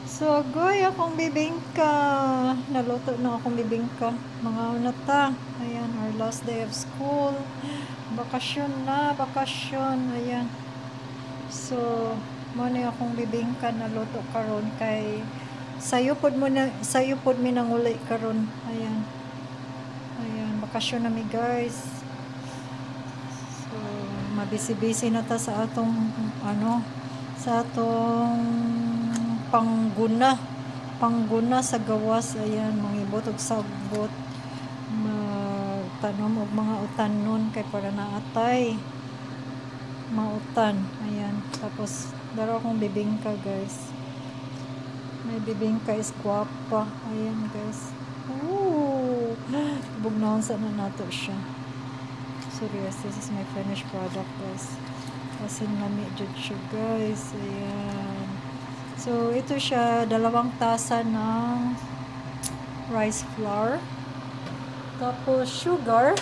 So, goy akong bibingka. Naluto na akong bibingka. Mga unata. Ayan, our last day of school. Bakasyon na, bakasyon. Ayan. So, muna akong bibingka naluto karon kay sayo pod mi nanguli karon. Ayan. Ayan, bakasyon na mi guys. So, mabisi-bisi na ta sa atong sa atong pangguna sa gawas. Ayan, mangibot og sagbot, magtanom og mga utanon kay para naatay mautan. Ayan, tapos daro akong bibingka guys. May bibingka is guwapa. Ayan guys. Ooh, bugnaon sa na nato siya. Serious, this is my finished product guys. Kasi lami jud siya guys. Ayan. So, ito siya, 2 tasa ng rice flour. Tapos, sugar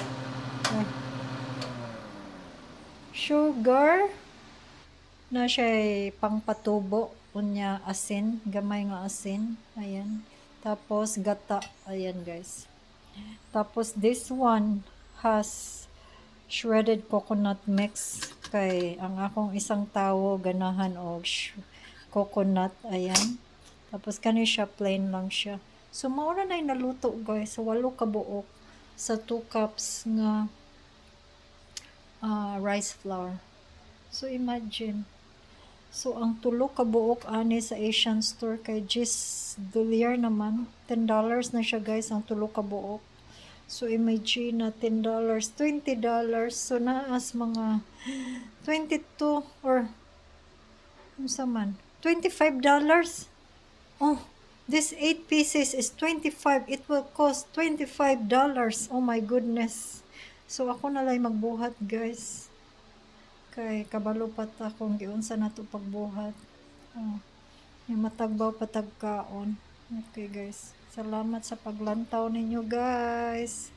na siya pangpatubo. Unya, asin. Gamay nga asin. Ayan. Tapos, gata. Ayan, guys. Tapos, this one has shredded coconut mix. Kay, ang akong isang tawo, ganahan og coconut. Ayan. Tapos, kani siya, plain lang siya. So, maura na yung naluto, guys. So, 8 kabuok sa 2 cups nga rice flour. So, imagine. So, ang 3 kabuok ani sa Asian store kay $10 naman. $10 na siya, guys, ang 3 kabuok. So, imagine na $10, $20. So, naas mga 22 or ano man, $25. Oh, this 8 pieces is 25. It will cost $25. Oh my goodness. So, ako na lang magbuhat, guys. Kay kabalo pa ta kung giunsa na to pagbuhat. Oh, yung matagbaw patagkaon. Okay, guys. Salamat sa paglantaw ninyo, guys.